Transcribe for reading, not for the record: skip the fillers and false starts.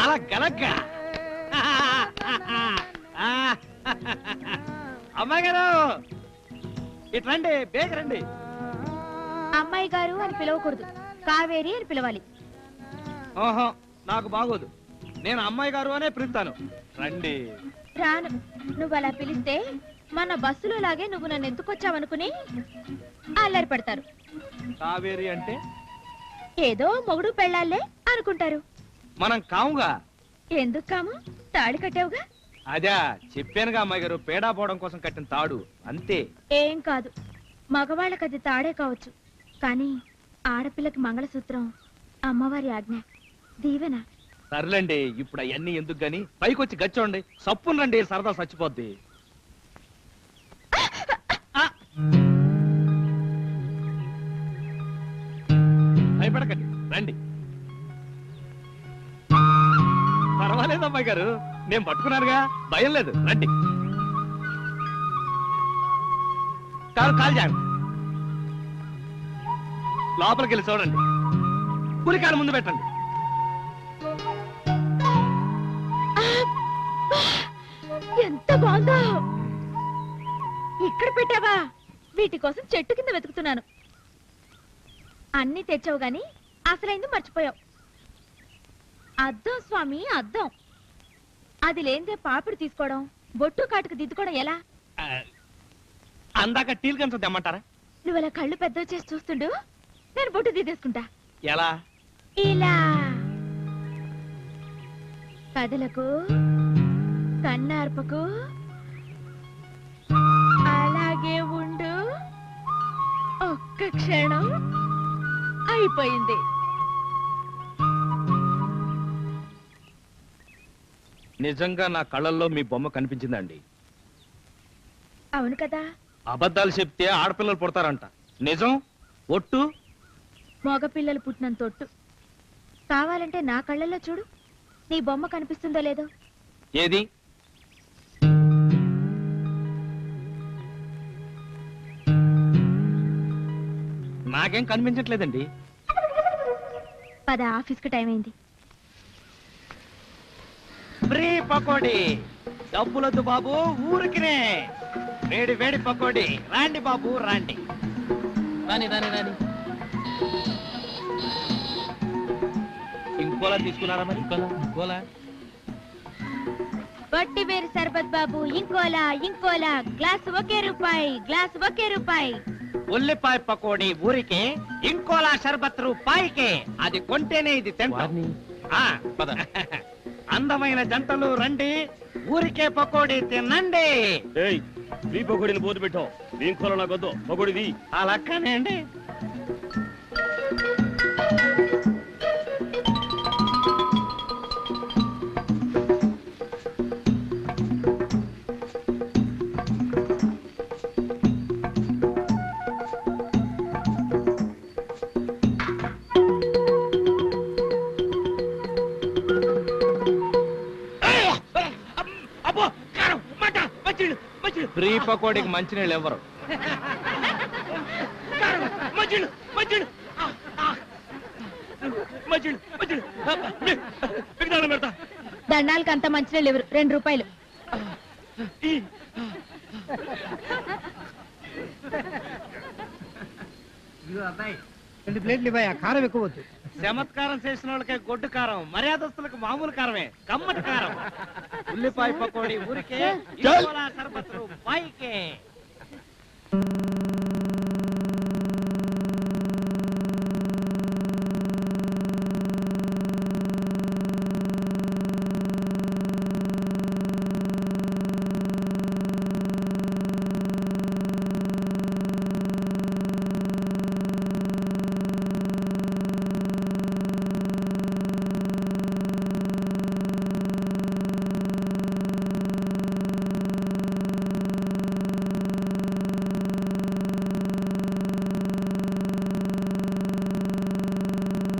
అలా గలక్క అమ్మాయి గారు ఇట్రండి, బేగరండి. అమ్మాయి గారు అని పిలవకూడదు, కావేరి అని పిలవాలి. ఓహో, నాకు బాగోదు. నేను అమ్మాయి గారు అనే పిలుస్తాను. రండి. రాను. నువ్వు అలా పిలిస్తే మన బస్సులో లాగే నువ్వు నన్ను ఎందుకొచ్చావనుకుని అల్లరి పడతారు. కావేరి అంటే ఏదో మొగుడు పెళ్ళాలే అనుకుంటారు. మనం కాముగా. ఎందుకు కాము? తాళి కట్టావుగా. అదే చెప్పానుగా అమ్మాయి గారు, పేడా పోవడం కోసం కట్టిన తాడు అంతే. ఏం కాదు, మగవాళ్ళకి అది తాడే కావచ్చు, కానీ ఆడపిల్లకి మంగళసూత్రం అమ్మవారి ఆజ్ఞ, దీవెన. సర్లేండి, ఇప్పుడు అవన్నీ ఎందుకు గాని పైకొచ్చి గచ్చోండి. సప్పును రండి, సరదా చచ్చిపోద్ది. భయపడకండి, రండి. పర్వాలేదు అమ్మాయి గారు, నేను పట్టుకున్నానుగా, భయం లేదు. రండి. కాలు జాగ్రత్త. లోపలికి వెళ్ళి చూడండి. పులికాలు ముందు పెట్టండి. ఎంత బాగుందో! ఇక్కడ పెట్టావా? వీటి కోసం చెట్టు కింద వెతుకుతున్నాను. అన్ని తెచ్చావు గాని అసలైంది మర్చిపోయావు. అద్దం స్వామి, అద్దం. అది లేనిదే పాపిడి తీసుకోవడం, బొట్టు కాటుకు దిద్దుకోవడం ఎలా? అందాక టీల్ కన్స తెమ్మంటారా? నువ్వు అలా కళ్ళు పెద్ద చేసి చూస్తుండు, నేను బొట్టు దిద్దేసుకుంటా. ఎలా? ఇలా. కదలకు, కన్నార్పకు, అలాగే ఉండు. ఒక్క క్షణం అయిపోయింది. నిజంగా నా కళ్ళల్లో మీ బొమ్మ కనిపించిందండి. అవును కదా. అబద్ధాలు చెప్తే ఆడపిల్లలు పుడతారంట. నిజం ఒట్టు. మగపిల్లలు పుట్టినంత ఒట్టు. కావాలంటే నా కళ్ళల్లో చూడు, నీ బొమ్మ కనిపిస్తుందో లేదో. ఏది? నాకేం కనిపించట్లేదండి. పద, ఆఫీస్కి టైం అయింది. ఫ్రీ పకోడీ. డబ్బులొద్దు బాబు, ఊరికినే వేడి వేడి పకోడీ. రాండి బాబు, రాండి. రాని రాని రాని. ఇంకోలా తీసుకున్నారా? మరి ఇంకోలా. వట్టి వేరు సర్బత్ బాబు, ఇంకోలా ఇంకోలా. గ్లాస్ ఒకే రూపాయి, గ్లాస్ ఒకే రూపాయి. ఉల్లిపాయ పకోడీ ఊరికే, ఇంకోలా షర్బత్ రూపాయికే. అది కొంటేనే ఇది తింటాం. అందమైన జంటలు రండి, ఊరికే పకోడీ తినండి. ఫ్రీ పకోడీని పోతు పెట్టావు, ఇంకోలా నాకొద్దు పకోడీది. అలాక్కనే అండి. ఫ్రీ పకోడీకి మంచినీళ్ళు ఎవరు? దండాలకు అంత మంచినీళ్ళు ఎవరు? 2 రూపాయలు. అబ్బాయి 2 ప్లేట్లు ఇవ్వయా, కారం ఎక్కువ వద్దు. చమత్కారం చేసిన వాళ్ళకే గొడ్డు కారం, మర్యాదస్తులకు మామూలు కారమే, కమ్మటి కారం. ఉల్లిపాయ పకోడీ ఊరికే, ఇంకోలా షర్బత్ రూపాయికే.